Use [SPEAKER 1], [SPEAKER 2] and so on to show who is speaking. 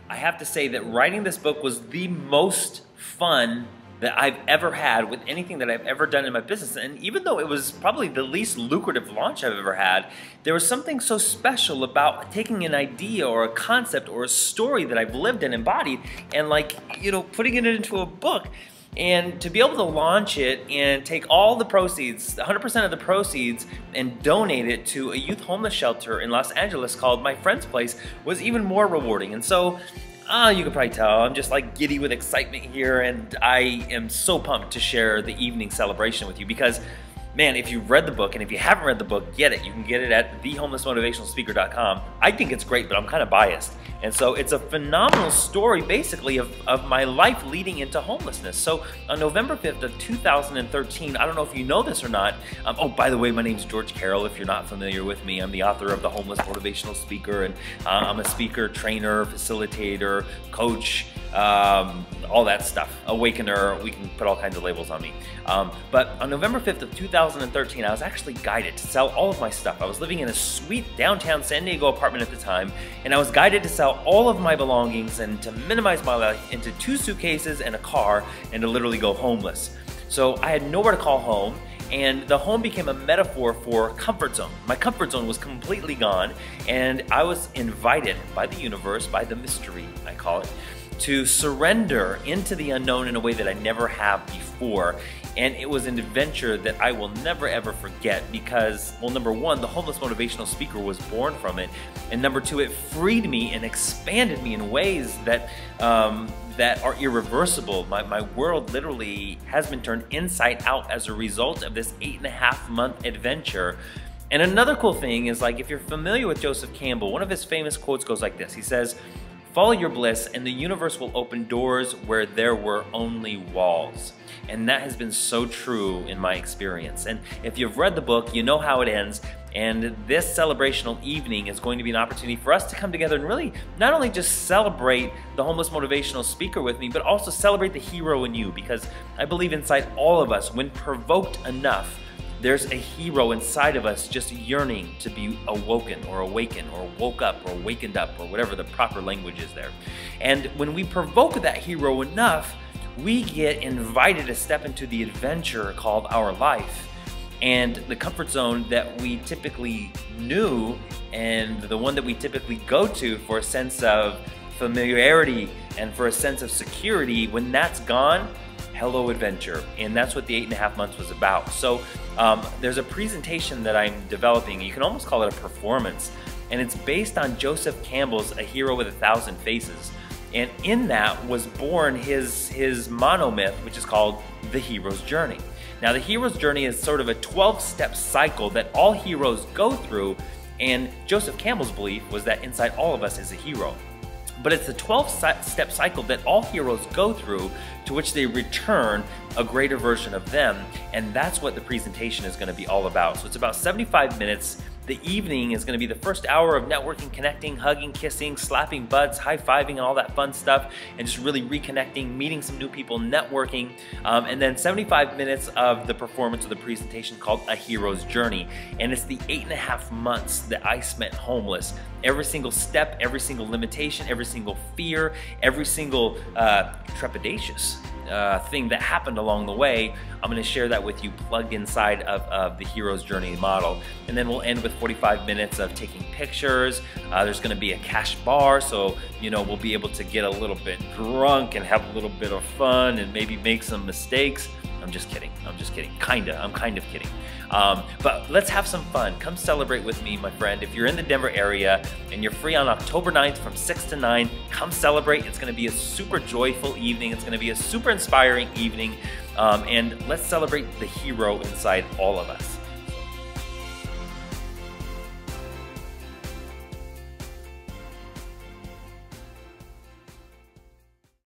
[SPEAKER 1] I have to say that writing this book was the most fun that I've ever had with anything that I've ever done in my business. And even though it was probably the least lucrative launch I've ever had, there was something so special about taking an idea or a concept or a story that I've lived and embodied and putting it into a book. And to be able to launch it and take all the proceeds, 100% of the proceeds, and donate it to a youth homeless shelter in Los Angeles called My Friend's Place was even more rewarding. And so, you can probably tell, I'm just like giddy with excitement here, and I am so pumped to share the evening celebration with you because, man, if you've read the book, and if you haven't read the book, get it. You can get it at thehomelessmotivationalspeaker.com. I think it's great, but I'm kind of biased. And so it's a phenomenal story, basically, of my life leading into homelessness. So on November 5th of 2013, I don't know if you know this or not. Oh, by the way, my name's George Carroll, if you're not familiar with me. I'm the author of The Homeless Motivational Speaker, and I'm a speaker, trainer, facilitator, coach, all that stuff. Awakener, we can put all kinds of labels on me. But on November 5th of 2013, I was actually guided to sell all of my stuff. I was living in a sweet downtown San Diego apartment at the time, and I was guided to sell all of my belongings and to minimize my life into 2 suitcases and a car and to literally go homeless. So I had nowhere to call home, and the home became a metaphor for comfort zone. My comfort zone was completely gone, and I was invited by the universe, by the mystery, I call it, to surrender into the unknown in a way that I never have before. And it was an adventure that I will never ever forget because, well, number one, the Homeless Motivational Speaker was born from it, and number two, it freed me and expanded me in ways that that are irreversible. My world literally has been turned inside out as a result of this 8.5-month adventure. And another cool thing is, like, if you're familiar with Joseph Campbell, one of his famous quotes goes like this. He says, "Follow your bliss and the universe will open doors where there were only walls." And that has been so true in my experience. And if you've read the book, you know how it ends. And this celebrational evening is going to be an opportunity for us to come together and really not only just celebrate the Homeless Motivational Speaker with me, but also celebrate the hero in you, because I believe inside all of us, when provoked enough, there's a hero inside of us just yearning to be awoken or awakened or woke up or wakened up or whatever the proper language is there. And when we provoke that hero enough, we get invited to step into the adventure called our life. And the comfort zone that we typically knew and the one that we typically go to for a sense of familiarity and for a sense of security, when that's gone, hello adventure. And that's what the 8.5 months was about. So there's a presentation that I'm developing. You can almost call it a performance. And it's based on Joseph Campbell's A Hero with 1,000 Faces. And in that was born his monomyth, which is called The Hero's Journey. Now, the hero's journey is sort of a 12-step cycle that all heroes go through. And Joseph Campbell's belief was that inside all of us is a hero. But it's a 12-step cycle that all heroes go through, to which they return a greater version of them. And that's what the presentation is going to be all about. So it's about 75 minutes. The evening is going to be the first hour of networking, connecting, hugging, kissing, slapping butts, high-fiving, and all that fun stuff, and just really reconnecting, meeting some new people, networking, and then 75 minutes of the performance of the presentation called A Hero's Journey. And it's the 8.5 months that I spent homeless. Every single step, every single limitation, every single fear, every single trepidatious thing that happened along the way, I'm going to share that with you plugged inside of the Hero's Journey model. And then we'll end with 45 minutes of taking pictures. There's going to be a cash bar, so we'll be able to get a little bit drunk and have a little bit of fun and maybe make some mistakes. I'm just kidding. I'm just kidding. I'm kind of kidding. But let's have some fun. Come celebrate with me, my friend. If you're in the Denver area and you're free on October 9th from 6 to 9, come celebrate. It's going to be a super joyful evening. It's going to be a super inspiring evening. And let's celebrate the hero inside all of us.